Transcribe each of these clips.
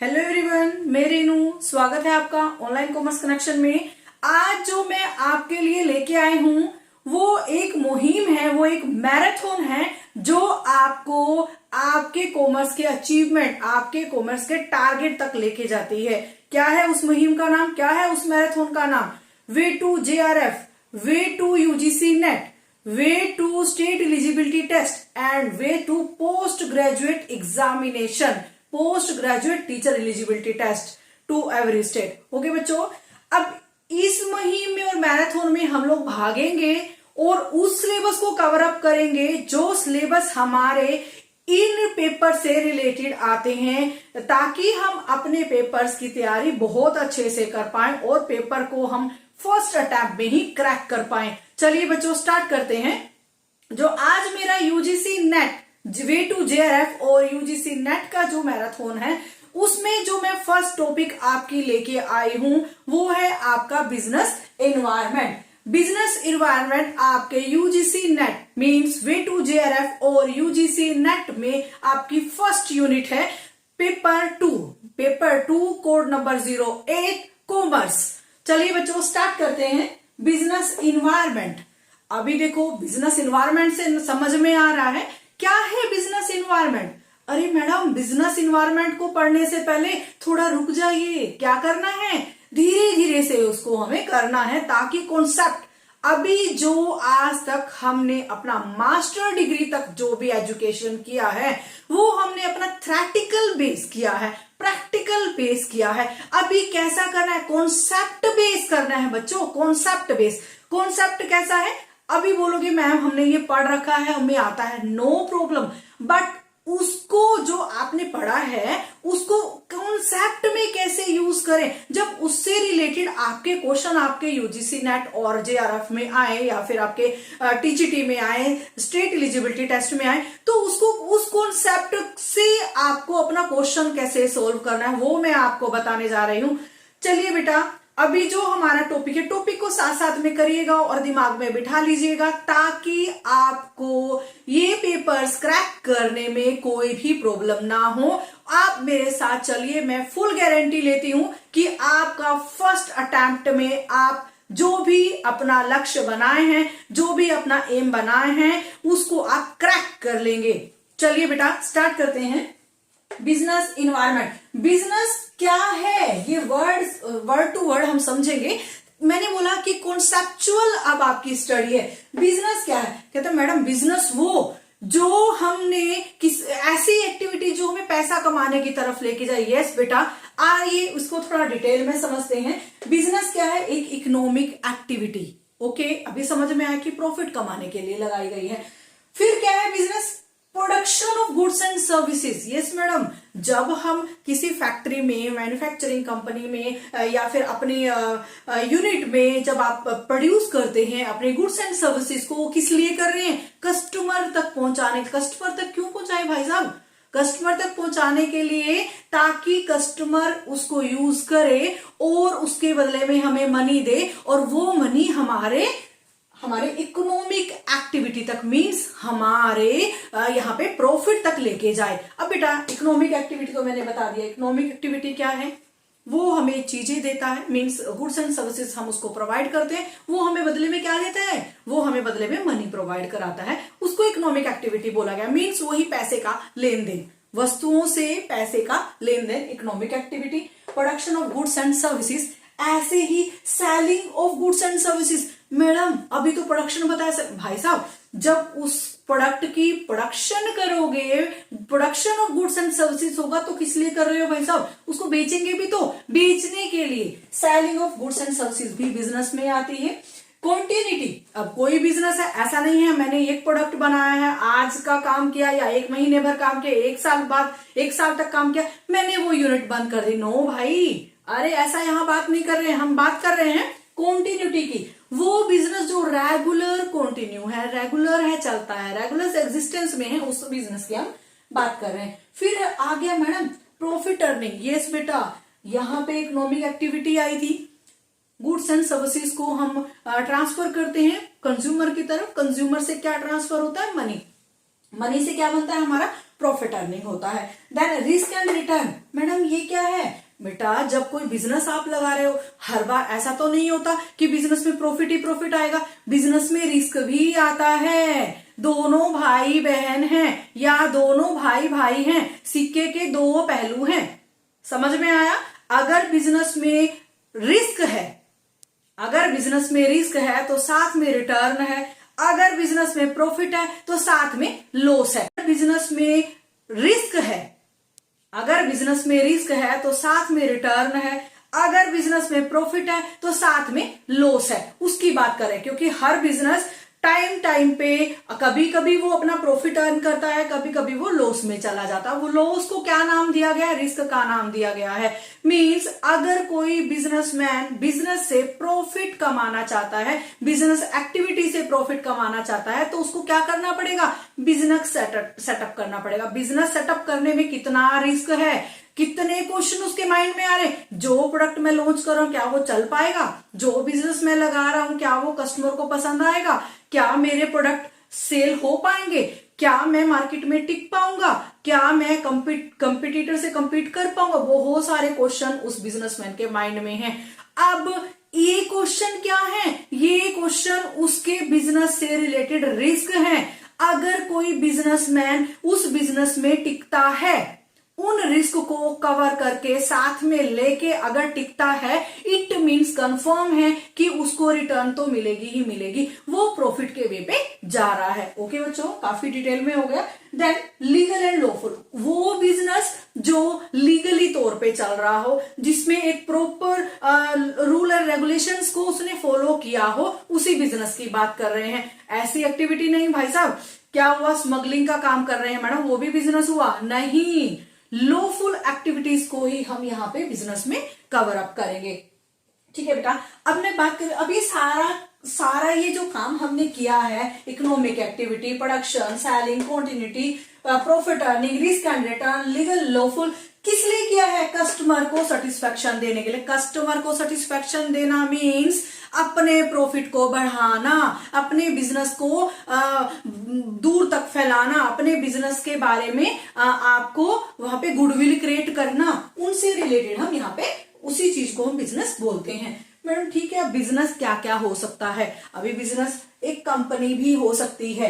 Hello everyone, मैं रेनू। स्वागत है आपका ऑनलाइन कॉमर्स कनेक्शन में। आज जो मैं आपके लिए लेके आई हूँ वो एक मुहिम है, वो एक मैराथन है जो आपको आपके कॉमर्स के अचीवमेंट, आपके कॉमर्स के टारगेट तक लेके जाती है। क्या है उस मुहिम का नाम, क्या है उस मैराथन का नाम? Way to JRF, way to UGC net, way to state eligibility test and way to post graduate examination, post graduate teacher eligibility test to every state. Okay बच्चों, अब इस मुहिम में और मैराथन में हम लोग भागेंगे और उस सिलेबस को कवर अप करेंगे जो सिलेबस हमारे इन पेपर से रिलेटेड आते हैं, ताकि हम अपने पेपर्स की तैयारी बहुत अच्छे से कर पाएं और पेपर को हम फर्स्ट अटैम्प्ट में ही क्रैक कर पाएं। चलिए बच्चों, स्टार्ट करते हैं। जो आज मेरा UGC net, way to JRF और UGC नेट का जो मैराथन है, उसमें जो मैं फर्स्ट टॉपिक आपकी लेके आई हूं वो है आपका बिजनेस एनवायरनमेंट। बिजनेस एनवायरनमेंट आपके UGC net means way to JRF और UGC नेट में आपकी फर्स्ट यूनिट है paper two code number 08 commerce. चलिए बच्चों, स्टार्ट करते हैं। Business environment. अभी देखो, बिजनेस इन्वायरमेंट से समझ में आ रहा है क्या है बिजनेस इन्वायरमेंट। अरे मैडम, बिजनेस इन्वायरमेंट को पढ़ने से पहले थोड़ा रुक जाइए। क्या करना है, धीरे धीरे से उसको हमें करना है, ताकि कॉन्सेप्ट अभी जो आज तक हमने अपना मास्टर डिग्री तक जो भी एजुकेशन किया है वो हमने अपना थ्योरेटिकल बेस किया है, प्रैक्टिकल बेस किया है। अभी कैसा करना है, कॉन्सेप्ट बेस करना है बच्चों, कॉन्सेप्ट बेस। कॉन्सेप्ट कैसा है? अभी बोलोगे मैम हमने ये पढ़ रखा है, हमें आता है, नो प्रॉब्लम, बट उसको जो आपने पढ़ा है उसको कॉन्सेप्ट में कैसे यूज करें। जब उससे रिलेटेड आपके क्वेश्चन आपके UGC नेट और JRF में आए या फिर आपके TGT में आए, स्टेट एलिजिबिलिटी टेस्ट में आए, तो उसको उस कॉन्सेप्ट से आपको अपना क्वेश्चन कैसे सोल्व करना है वो मैं आपको बताने जा रही हूं। चलिए बेटा, अभी जो हमारा टॉपिक है, टॉपिक को साथ साथ में करिएगा और दिमाग में बिठा लीजिएगा, ताकि आपको ये पेपर्स क्रैक करने में कोई भी प्रॉब्लम ना हो। आप मेरे साथ चलिए, मैं फुल गारंटी लेती हूं कि आपका फर्स्ट अटेम्प्ट में आप जो भी अपना लक्ष्य बनाए हैं, जो भी अपना एम बनाए हैं, उसको आप क्रैक कर लेंगे। चलिए बेटा, स्टार्ट करते हैं। Business environment. बिजनेस क्या है ये वर्ड टू वर्ड हम समझेंगे। मैंने बोला कि कॉन्सेप्चुअल अब आपकी स्टडी है। बिजनेस क्या है? कहते हैं मैडम बिजनेस वो जो हमने किस ऐसी एक्टिविटी जो हमें पैसा कमाने की तरफ लेके जाए। यस बेटा, आइए उसको थोड़ा डिटेल में समझते हैं। बिजनेस क्या है? एक इकोनॉमिक एक्टिविटी। ओके, अभी समझ में आया कि प्रॉफिट कमाने के लिए लगाई गई है। फिर क्या है business? Production of goods and services. Yes madam, जब हम किसी फैक्ट्री में, मैन्युफैक्चरिंग कंपनी में या फिर अपनी यूनिट में जब आप प्रोड्यूस करते हैं अपने गुड्स एंड सर्विसेज को, वो किस लिए कर रहे हैं? कस्टमर तक पहुंचाने। कस्टमर तक क्यों पहुंचाए भाई साहब? कस्टमर तक पहुंचाने के लिए, ताकि कस्टमर उसको यूज करे और उसके बदले में हमें मनी दे, और वो मनी हमारे इकोनॉमिक एक्टिविटी तक मींस हमारे यहाँ पे प्रॉफिट तक लेके जाए। अब बेटा, इकोनॉमिक एक्टिविटी तो मैंने बता दिया। इकोनॉमिक एक्टिविटी क्या है? वो हमें चीजें देता है, मींस गुड्स एंड सर्विसेज हम उसको प्रोवाइड करते हैं, वो हमें बदले में क्या देता है? वो हमें बदले में मनी प्रोवाइड कराता है। उसको इकोनॉमिक एक्टिविटी बोला गया। मींस वही पैसे का लेन देन, वस्तुओं से पैसे का लेन देन, economic activity. Production of goods and services, ऐसे ही selling of goods and services. Madam अभी तो प्रोडक्शन बताया भाई साहब, जब उस प्रोडक्ट की प्रोडक्शन करोगे, production of goods and services होगा, तो किस लिए कर रहे हो भाई साहब? उसको बेचेंगे भी तो, बेचने के लिए। Selling of goods and services भी बिजनेस में आती है। कॉन्टिन्यूटी, अब कोई बिजनेस है, ऐसा नहीं है मैंने एक प्रोडक्ट बनाया है, आज का काम किया या एक महीने भर काम किया, एक साल बाद, एक साल तक काम किया, मैंने वो यूनिट बंद कर दी। नो भाई, अरे ऐसा यहां बात नहीं कर रहे हैं, हम बात कर रहे हैं कॉन्टिन्यूटी की। वो बिजनेस जो रेगुलर कंटिन्यू है, रेगुलर है, चलता है, रेगुलर एग्जिस्टेंस में है, उस बिजनेस की हम बात कर रहे हैं। फिर आ गया मैडम प्रॉफिट अर्निंग। यस बेटा, यहाँ पे इकोनॉमिक एक्टिविटी आई थी। गुड्स एंड सर्विसेज को हम ट्रांसफर करते हैं कंज्यूमर की तरफ। कंज्यूमर से क्या ट्रांसफर होता है? मनी। मनी से क्या बनता है? हमारा प्रॉफिट अर्निंग होता है। Then risk and return. Madam ये क्या है? बेटा जब कोई बिजनेस आप लगा रहे हो, हर बार ऐसा तो नहीं होता कि बिजनेस में प्रॉफिट ही प्रॉफिट आएगा, बिजनेस में रिस्क भी आता है। दोनों भाई बहन हैं या दोनों भाई भाई हैं, सिक्के के दो पहलू हैं। समझ में आया? अगर बिजनेस में रिस्क है, अगर बिजनेस में रिस्क है तो साथ में रिटर्न है, अगर बिजनेस में प्रॉफिट है तो साथ में लॉस है। बिजनेस में रिस्क है, अगर बिजनेस में रिस्क है तो साथ में रिटर्न है, अगर बिजनेस में प्रॉफिट है तो साथ में लॉस है, उसकी बात करें। क्योंकि हर बिजनेस टाइम टाइम पे कभी कभी वो अपना प्रॉफिट अर्न करता है, कभी कभी वो लॉस में चला जाता है। वो लॉस को क्या नाम दिया गया है? रिस्क का नाम दिया गया है। मींस अगर कोई बिजनेसमैन बिजनेस से प्रॉफिट कमाना चाहता है, बिजनेस एक्टिविटी से प्रॉफिट कमाना चाहता है, तो उसको क्या करना पड़ेगा? बिजनेस सेटअप करना पड़ेगा। बिजनेस सेटअप करने में कितना रिस्क है, कितने क्वेश्चन उसके माइंड में आ रहे हैं। जो प्रोडक्ट मैं लॉन्च कर रहा हूं क्या वो चल पाएगा? जो बिजनेस मैं लगा रहा हूं क्या वो कस्टमर को पसंद आएगा? क्या मेरे प्रोडक्ट सेल हो पाएंगे? क्या मैं मार्केट में टिक पाऊंगा? क्या मैं कंपटीटर से compete कर पाऊंगा? वो सारे क्वेश्चन उस बिजनेसमैन के माइंड में हैं। अब ये क्वेश्चन क्या है? ये क्वेश्चन उसके बिजनेस से रिलेटेड रिस्क है। अगर कोई बिजनेसमैन उस बिजनेस में टिकता है, उन रिस्क को कवर करके साथ में लेके अगर टिकता है, इट मींस कंफर्म है कि उसको रिटर्न तो मिलेगी ही मिलेगी, वो प्रॉफिट के वे पे जा रहा है। ओके बच्चों, काफी डिटेल में हो गया। देन लीगल एंड लॉफुल, वो बिजनेस जो लीगली तौर पे चल रहा हो, जिसमें एक प्रॉपर रूल एंड रेगुलेशंस को उसने फॉलो किया हो, उसी बिजनेस की बात कर रहे हैं। ऐसी एक्टिविटी नहीं भाई साहब, क्या हुआ स्मगलिंग का काम कर रहे हैं मैडम, वो भी बिजनेस हुआ? नहीं, लॉफुल एक्टिविटीज को ही हम यहाँ पे बिजनेस में कवर अप करेंगे। ठीक है बेटा, अब मैं बात करें, अब ये सारा ये जो काम हमने किया है, economic activity, production, selling, quantity, profit earning, risk and return, legal, lawful, किस लिए किया है? कस्टमर को सेटिस्फेक्शन देने के लिए। कस्टमर को सेटिस्फेक्शन देना मीन्स अपने प्रॉफिट को बढ़ाना, अपने बिजनेस को दूर तक फैलाना, अपने बिजनेस के बारे में आपको वहां पे गुडविल क्रिएट करना, उनसे रिलेटेड हम यहाँ पे उसी चीज को हम बिजनेस बोलते हैं। मैडम ठीक है, बिजनेस क्या क्या हो सकता है? अभी बिजनेस एक कंपनी भी हो सकती है,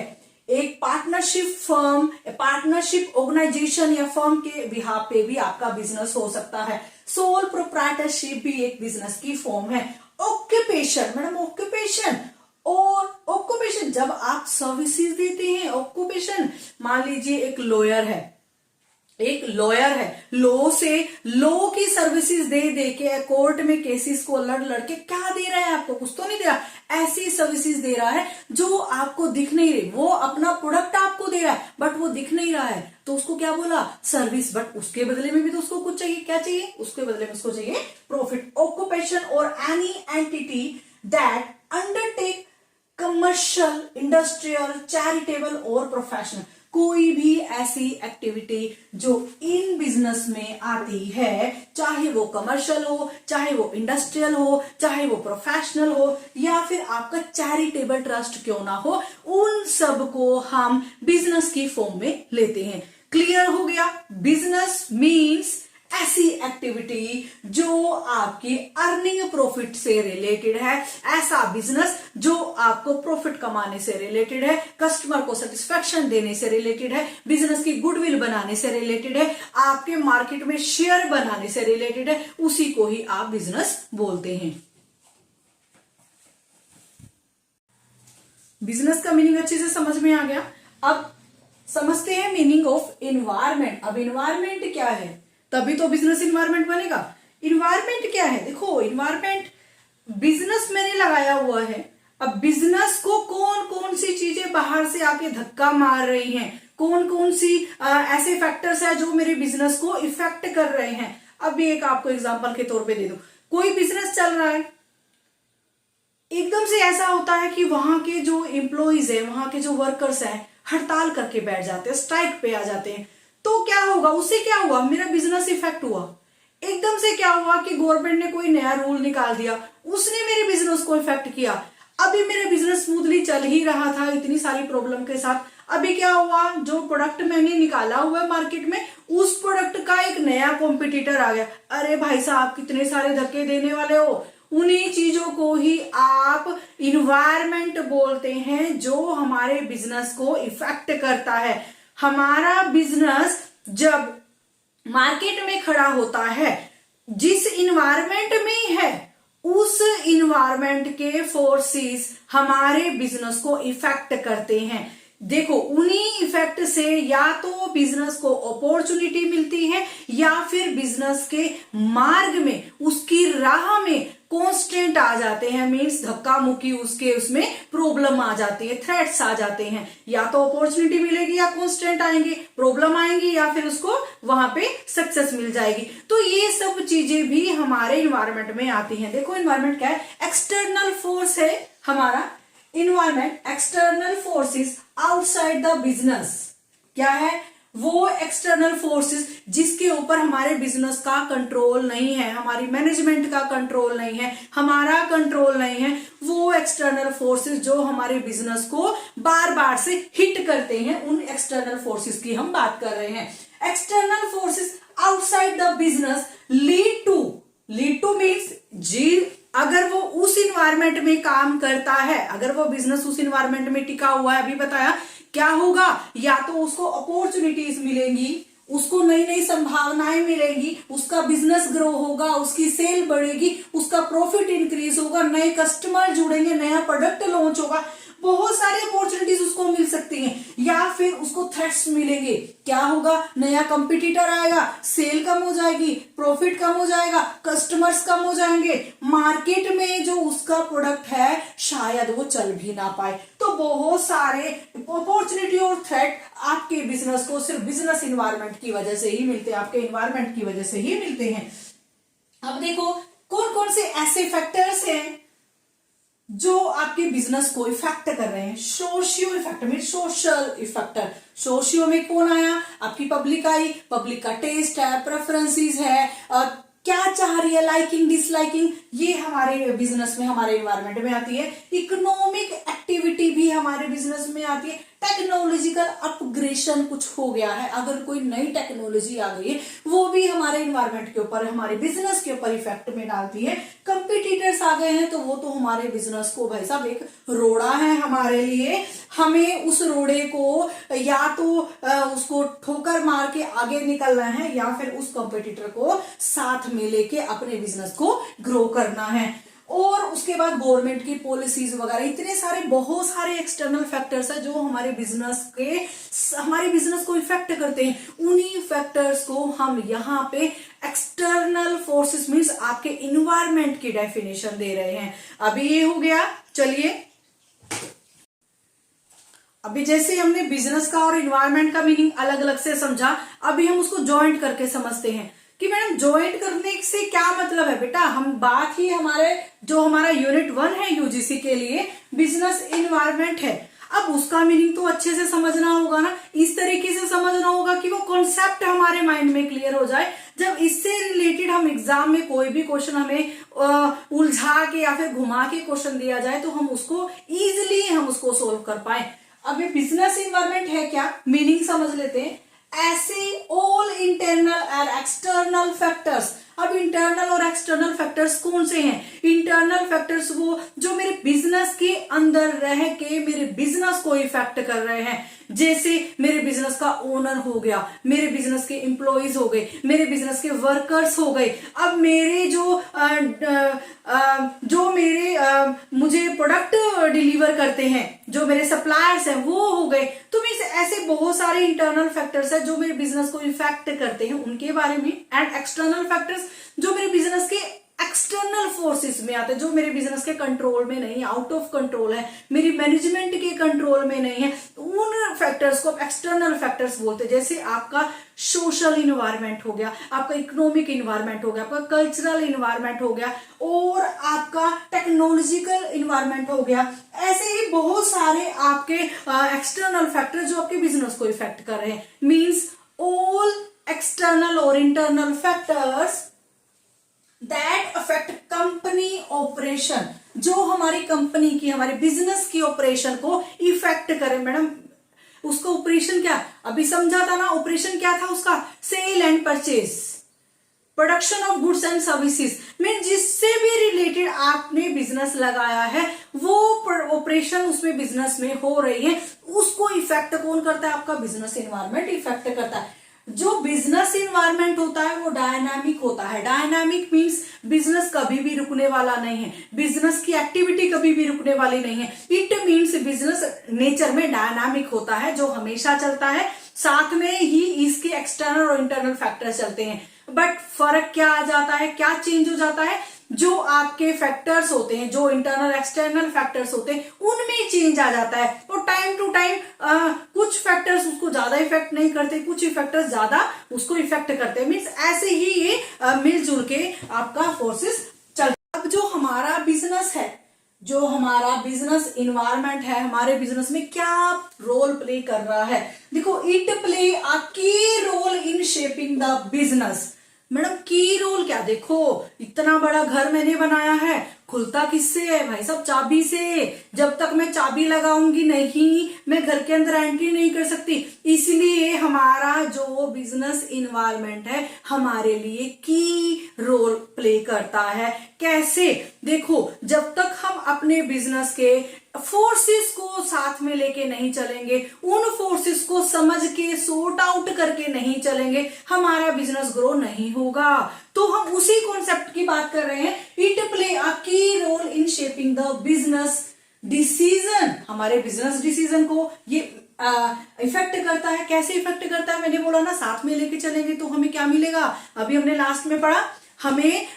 एक पार्टनरशिप फर्म, पार्टनरशिप ऑर्गेनाइजेशन या फर्म के बिहाफ पे भी आपका बिजनेस हो सकता है। सोल प्रोप्राइटरशिप भी एक बिजनेस की फॉर्म है। ऑक्यूपेशन, मैडम ऑक्यूपेशन, और ऑक्यूपेशन जब आप सर्विसेज देते हैं, ऑक्यूपेशन मान लीजिए एक लॉयर है, एक लॉयर है, लॉ की सर्विसेज दे के कोर्ट में केसेस को लड़ के क्या दे रहा है आपको? कुछ तो नहीं दे रहा, ऐसी सर्विसेज दे रहा है जो आपको दिख नहीं रही। वो अपना प्रोडक्ट आपको दे रहा है बट वो दिख नहीं रहा है, तो उसको क्या बोला? सर्विस। बट उसके बदले में भी तो उसको कुछ चाहिए। क्या चाहिए? उसके बदले में उसको चाहिए प्रॉफिट। ऑक्यूपेशन और any entity that undertake commercial, industrial, charitable और प्रोफेशनल, कोई भी ऐसी एक्टिविटी जो इन बिजनेस में आती है, चाहे वो कमर्शियल हो, चाहे वो इंडस्ट्रियल हो, चाहे वो प्रोफेशनल हो, या फिर आपका चैरिटेबल ट्रस्ट क्यों ना हो, उन सब को हम बिजनेस की फॉर्म में लेते हैं। क्लियर हो गया? बिजनेस मीन्स ऐसी एक्टिविटी जो आपकी अर्निंग प्रॉफिट से रिलेटेड है, ऐसा बिजनेस जो आपको प्रॉफिट कमाने से रिलेटेड है, कस्टमर को सेटिस्फेक्शन देने से रिलेटेड है, बिजनेस की गुडविल बनाने से रिलेटेड है, आपके मार्केट में शेयर बनाने से रिलेटेड है, उसी को ही आप बिजनेस बोलते हैं। बिजनेस का मीनिंग अच्छे से समझ में आ गया। अब समझते हैं मीनिंग ऑफ इन्वायरमेंट। अब इन्वायरमेंट क्या है, तभी तो बिजनेस इन्वायरमेंट बनेगा। इन्वायरमेंट क्या है? देखो, इन्वायरमेंट बिजनेस मैंने लगाया हुआ है। अब बिजनेस को कौन कौन सी चीजें बाहर से आके धक्का मार रही हैं, कौन कौन सी ऐसे फैक्टर्स है जो मेरे बिजनेस को इफेक्ट कर रहे हैं। अब एक आपको एग्जांपल के तौर पे दे दो, कोई बिजनेस चल रहा है, एकदम से ऐसा होता है कि वहां के जो एम्प्लॉइज है, वहां के जो वर्कर्स हैं, हड़ताल करके बैठ जाते हैं, स्ट्राइक पे आ जाते हैं, तो क्या होगा? उससे क्या हुआ? मेरा बिजनेस इफेक्ट हुआ। एकदम से क्या हुआ कि गवर्नमेंट ने कोई नया रूल निकाल दिया, उसने मेरे बिजनेस को इफेक्ट किया। अभी मेरा बिजनेस स्मूथली चल ही रहा था इतनी सारी प्रॉब्लम के साथ, अभी क्या हुआ, जो प्रोडक्ट मैंने निकाला हुआ है मार्केट में, उस प्रोडक्ट का एक नया कॉम्पिटिटर आ गया। अरे भाई साहब, कितने सारे धक्के देने वाले हो। उन्हीं चीजों को ही आप इन्वायरमेंट बोलते हैं, जो हमारे बिजनेस को इफेक्ट करता है। हमारा बिजनेस जब मार्केट में खड़ा होता है, जिस इन्वायरमेंट में है, उस इन्वायरमेंट के फोर्सेस हमारे बिजनेस को इफेक्ट करते हैं। देखो, उन्हीं इफेक्ट से या तो बिजनेस को अपॉर्चुनिटी मिलती है, या फिर बिजनेस के मार्ग में, उसकी राह में कॉन्स्टेंट आ जाते हैं। मीन्स धक्का मुक्की, उसके उसमें प्रॉब्लम आ जाती है, थ्रेट्स आ जाते हैं। या तो अपॉर्चुनिटी मिलेगी, या कॉन्स्टेंट आएंगे, प्रॉब्लम आएंगी, या फिर उसको वहां पे सक्सेस मिल जाएगी। तो ये सब चीजें भी हमारे इन्वायरमेंट में आती हैं। देखो, इन्वायरमेंट क्या है? एक्सटर्नल फोर्स है हमारा environment. External forces outside the business क्या है? वो एक्सटर्नल फोर्सेस जिसके ऊपर हमारे बिजनेस का कंट्रोल नहीं है, हमारी मैनेजमेंट का कंट्रोल नहीं है, हमारा कंट्रोल नहीं है। वो एक्सटर्नल फोर्सेस जो हमारे बिजनेस को बार बार से हिट करते हैं, उन एक्सटर्नल फोर्सेस की हम बात कर रहे हैं। External forces outside the business lead to means जी, अगर वो उस इन्वायरमेंट में काम करता है, अगर वो बिजनेस उस इन्वायरमेंट में टिका हुआ है, अभी बताया क्या होगा? या तो उसको अपॉर्चुनिटीज मिलेंगी, उसको नई नई संभावनाएं मिलेंगी, उसका बिजनेस ग्रो होगा, उसकी सेल बढ़ेगी, उसका प्रॉफिट इंक्रीज होगा, नए कस्टमर जुड़ेंगे, नया प्रोडक्ट लॉन्च होगा, बहुत सारी अपॉर्चुनिटीज उसको मिल सकती हैं। या फिर उसको थ्रेट्स मिलेंगे। क्या होगा? नया कंपटीटर आएगा, सेल कम हो जाएगी, प्रॉफिट कम हो जाएगा, कस्टमर्स कम हो जाएंगे, मार्केट में जो उसका प्रोडक्ट है शायद वो चल भी ना पाए। तो बहुत सारे अपॉर्चुनिटी और थ्रेट आपके बिजनेस को सिर्फ बिजनेस इन्वायरमेंट की वजह से ही मिलते हैं, आपके इन्वायरमेंट की वजह से ही मिलते हैं। अब देखो, कौन कौन से ऐसे फैक्टर्स हैं जो आपके बिजनेस को इफेक्ट कर रहे हैं। सोशियो इफेक्ट में सोशल इफेक्टर, सोशियो में कौन आया? आपकी पब्लिक आई, पब्लिक का टेस्ट है, प्रेफरेंसेस है, क्या चाह रही है, लाइकिंग डिसलाइकिंग, ये हमारे बिजनेस में, हमारे इन्वायरमेंट में आती है। इकोनॉमिक एक्टिविटी भी हमारे बिजनेस में आती है। टेक्नोलॉजिकल अपग्रेडेशन कुछ हो गया है, अगर कोई नई टेक्नोलॉजी आ गई है, वो भी हमारे इन्वायरमेंट के ऊपर, हमारे बिजनेस के ऊपर इफेक्ट में डालती है। कंपटीटर्स आ गए हैं, तो वो तो हमारे बिजनेस को भाई साहब एक रोड़ा है हमारे लिए। हमें उस रोड़े को या तो उसको ठोकर मार के आगे निकलना है, या फिर उस कंपटीटर को साथ में लेके अपने बिजनेस को ग्रो करना है। और उसके बाद गवर्नमेंट की पॉलिसीज वगैरह, इतने सारे बहुत सारे एक्सटर्नल फैक्टर्स है जो हमारे बिजनेस को इफेक्ट करते हैं। उन्हीं फैक्टर्स को हम यहाँ पे एक्सटर्नल फोर्सेस मींस आपके इन्वायरमेंट की डेफिनेशन दे रहे हैं। अभी ये हो गया। चलिए, अभी जैसे हमने बिजनेस का और इन्वायरमेंट का मीनिंग अलग अलग से समझा, अभी हम उसको ज्वाइंट करके समझते हैं कि मैडम ज्वाइंट करने से क्या मतलब है। बेटा, हम बात ही हमारा यूनिट 1 है यूजीसी के लिए, बिजनेस इन्वायरमेंट है। अब उसका मीनिंग तो अच्छे से समझना होगा ना, इस तरीके से समझना होगा कि वो कॉन्सेप्ट हमारे माइंड में क्लियर हो जाए। जब इससे रिलेटेड हम एग्जाम में कोई भी क्वेश्चन हमें उलझा के या फिर घुमा के क्वेश्चन दिया जाए, तो हम उसको इजिली सोल्व कर पाए। अब ये बिजनेस इन्वायरमेंट है क्या, मीनिंग समझ लेते हैं। ऐसे ऑल इंटरनल और एक्सटर्नल फैक्टर्स। अब इंटरनल और एक्सटर्नल फैक्टर्स कौन से हैं? इंटरनल फैक्टर्स वो जो मेरे बिजनेस के अंदर रह के मेरे बिजनेस को इफेक्ट कर रहे हैं। जैसे मेरे बिजनेस का ओनर हो गया, मेरे बिजनेस के एम्प्लॉइज हो गए, मेरे बिजनेस के वर्कर्स हो गए। अब मेरे जो मेरे मुझे प्रोडक्ट डिलीवर करते हैं, जो मेरे सप्लायर्स हैं, वो हो गए। तो मीन्स ऐसे बहुत सारे इंटरनल फैक्टर्स है जो मेरे बिजनेस को इफेक्ट करते हैं, उनके बारे में। एंड एक्सटर्नल फैक्टर्स जो मेरे बिजनेस के एक्सटर्नल फोर्सेस में आते हैं, जो मेरे बिजनेस के कंट्रोल में नहीं, आउट ऑफ कंट्रोल है, मेरी मैनेजमेंट के कंट्रोल में नहीं है, उन फैक्टर्स को एक्सटर्नल फैक्टर्स बोलते हैं। जैसे आपका सोशल इन्वायरमेंट हो गया, आपका इकोनॉमिक इन्वायरमेंट हो गया, आपका कल्चरल इन्वायरमेंट हो गया, और आपका टेक्नोलॉजिकल इन्वायरमेंट हो गया। ऐसे ही बहुत सारे आपके एक्सटर्नल फैक्टर जो आपके बिजनेस को इफेक्ट कर रहे हैं। मीन्स ऑल एक्सटर्नल और internal factors that affect company operation, जो हमारी कंपनी की, हमारे बिजनेस की ऑपरेशन को इफेक्ट करें। मैडम, उसका ऑपरेशन क्या, अभी समझा था ना, ऑपरेशन क्या था उसका, sale and purchase, production of goods and services, mean जिससे भी रिलेटेड आपने बिजनेस लगाया है वो ऑपरेशन उसमें बिजनेस में हो रही है, उसको इफेक्ट कौन करता है, आपका बिजनेस एनवायरनमेंट इफेक्ट करता है। जो बिजनेस इन्वायरमेंट होता है वो डायनामिक होता है। डायनामिक मींस बिजनेस कभी भी रुकने वाला नहीं है, बिजनेस की एक्टिविटी कभी भी रुकने वाली नहीं है। इट मींस बिजनेस नेचर में डायनामिक होता है, जो हमेशा चलता है, साथ में ही इसके एक्सटर्नल और इंटरनल फैक्टर्स चलते हैं। बट फर्क क्या आ जाता है, क्या चेंज हो जाता है, जो आपके फैक्टर्स होते हैं, जो इंटरनल एक्सटर्नल फैक्टर्स होते हैं, उनमें चेंज आ जाता है। तो टाइम टू टाइम कुछ फैक्टर्स उसको ज्यादा इफेक्ट नहीं करते, कुछ फैक्टर्स ज्यादा उसको इफेक्ट करते हैं। मीन्स ऐसे ही ये मिलजुल के आपका फोर्सेस चलता है। अब जो हमारा बिजनेस है, जो हमारा बिजनेस इन्वायरमेंट है, हमारे बिजनेस में क्या रोल प्ले कर रहा है, देखो, it play a key role in shaping the business. Madam key role क्या, देखो इतना बड़ा घर मैंने बनाया है, खुलता किससे है भाई साहब, चाबी से। जब तक मैं चाबी लगाऊंगी नहीं, मैं घर के अंदर एंट्री नहीं कर सकती। इसलिए हमारा जो बिजनेस इन्वायरमेंट है हमारे लिए की रोल प्ले करता है। कैसे, देखो, जब तक हम अपने बिजनेस के फोर्सेस को साथ में लेके नहीं चलेंगे, उन फोर्सेस को समझ के सॉर्ट आउट करके नहीं चलेंगे, हमारा बिजनेस ग्रो नहीं होगा। तो हम उसी कॉन्सेप्ट की बात कर रहे हैं, it play a key role in shaping the business decision. हमारे बिजनेस डिसीजन को ये इफेक्ट करता है। कैसे इफेक्ट करता है, मैंने बोला ना, साथ में लेके चलेंगे तो हमें क्या मिलेगा, अभी हमने लास्ट में पढ़ा, हमें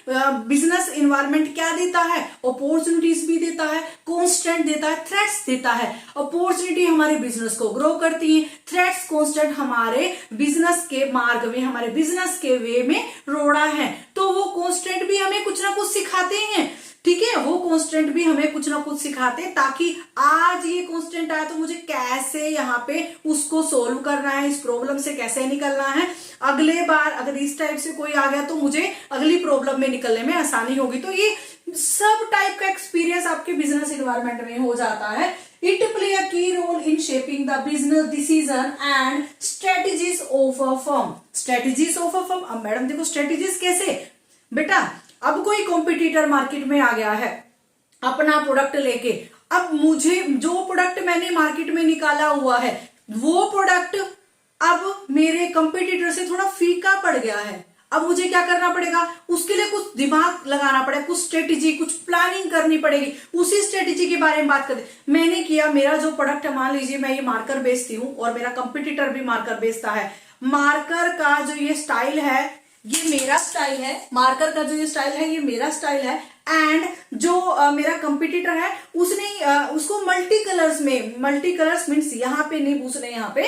बिजनेस इन्वायरमेंट क्या देता है, अपॉर्चुनिटीज भी देता है, कॉन्स्टेंट देता है, थ्रेट्स देता है। अपॉर्चुनिटी हमारे बिजनेस को ग्रो करती है, थ्रेट्स कॉन्स्टेंट हमारे बिजनेस के मार्ग में, हमारे बिजनेस के वे में रोड़ा है। तो वो कॉन्स्टेंट भी हमें कुछ ना कुछ सिखाते हैं, ठीक है, वो कॉन्स्टेंट भी हमें कुछ ना कुछ सिखाते हैं, ताकि आज ये कॉन्स्टेंट आया तो मुझे कैसे यहाँ पे उसको सोल्व करना है, इस प्रॉब्लम से कैसे निकलना है, अगले बार अगर इस टाइप से कोई आ गया तो मुझे अगली प्रॉब्लम में निकलने में आसानी होगी। तो ये सब टाइप का एक्सपीरियंस आपके बिजनेस इन्वायरमेंट में हो जाता है। It play a key role in shaping the business decision and strategies of a firm. Strategies of a firm, अब मैडम देखो स्ट्रेटेजीज कैसे, बेटा, अब कोई कॉम्पिटिटर मार्केट में आ गया है अपना प्रोडक्ट लेके, अब मुझे जो प्रोडक्ट मैंने मार्केट में निकाला हुआ है वो प्रोडक्ट अब मेरे कंपटीटर से थोड़ा फीका पड़ गया है। अब मुझे क्या करना पड़ेगा, उसके लिए कुछ दिमाग लगाना पड़ेगा, कुछ स्ट्रेटेजी, कुछ प्लानिंग करनी पड़ेगी। उसी स्ट्रेटेजी के बारे में बात करते मैंने किया, मेरा जो प्रोडक्ट है, मान लीजिए मैं ये मार्कर बेचती हूँ और मेरा कंपटीटर भी मार्कर बेचता है। मार्कर का जो ये स्टाइल है ये मेरा स्टाइल है, मार्कर का जो ये स्टाइल है ये मेरा स्टाइल है, एंड जो मेरा कंपटीटर है उसने उसको मल्टी कलर्स में, मल्टी कलर्स मीन्स यहाँ पे नहीं, उसने यहाँ पे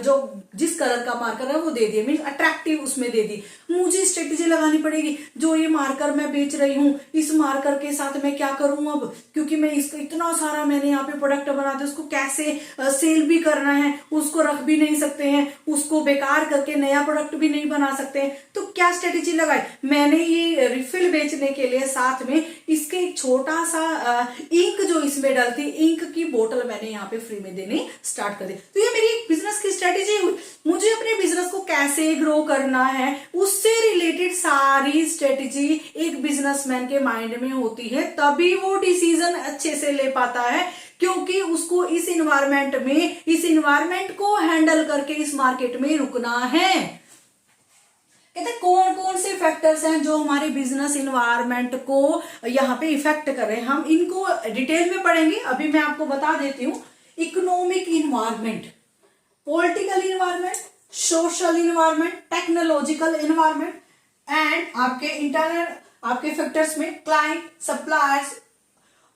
जो जिस कलर का मार्कर है वो दे दिए, मीन्स अट्रैक्टिव उसमें दे दी। मुझे स्ट्रेटेजी लगानी पड़ेगी, जो ये मार्कर मैं बेच रही हूँ इस मार्कर के साथ मैं क्या करूं अब, क्योंकि मैं इसको इतना सारा मैंने यहाँ पे प्रोडक्ट बना दिया, उसको कैसे सेल भी करना है, उसको रख भी नहीं सकते हैं, उसको बेकार करके नया प्रोडक्ट भी नहीं बना सकते हैं। तो क्या स्ट्रेटेजी लगाई मैंने, ये रिफिल बेचने के लिए साथ में इसके एक छोटा सा इंक जो इसमें डलती, इंक की बोतल मैंने यहाँ पे फ्री में देनी स्टार्ट कर दी। तो ये मेरी एक बिजनेस की स्ट्रेटेजी हुई। मुझे अपने बिजनेस को कैसे ग्रो करना है उससे रिलेटेड सारी स्ट्रेटेजी एक बिजनेसमैन के माइंड में होती है, तभी वो डिसीजन अच्छे से ले पाता है, क्योंकि उसको इस इन्वायरमेंट में, इस इन्वायरमेंट को हैंडल करके इस मार्केट में रुकना है। कहते कौन कौन से फैक्टर्स हैं जो हमारे बिजनेस इन्वायरमेंट को यहाँ पे इफेक्ट कर रहे हैं, हम इनको डिटेल में पढ़ेंगे। अभी मैं आपको बता देती हूँ, economic environment, political environment, social environment, technological environment, and आपके इंटरनल आपके फैक्टर्स में client, suppliers,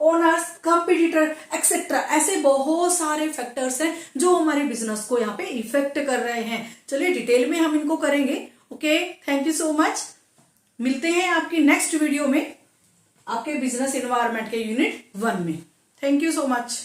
owners, competitor etcetera, ऐसे बहुत सारे फैक्टर्स हैं जो हमारे बिजनेस को यहाँ पे इफेक्ट कर रहे हैं। चलिए डिटेल में हम इनको करेंगे। Okay, thank you so much. मिलते हैं आपकी नेक्स्ट वीडियो में आपके बिजनेस इन्वायरमेंट के यूनिट 1 में। Thank you so much.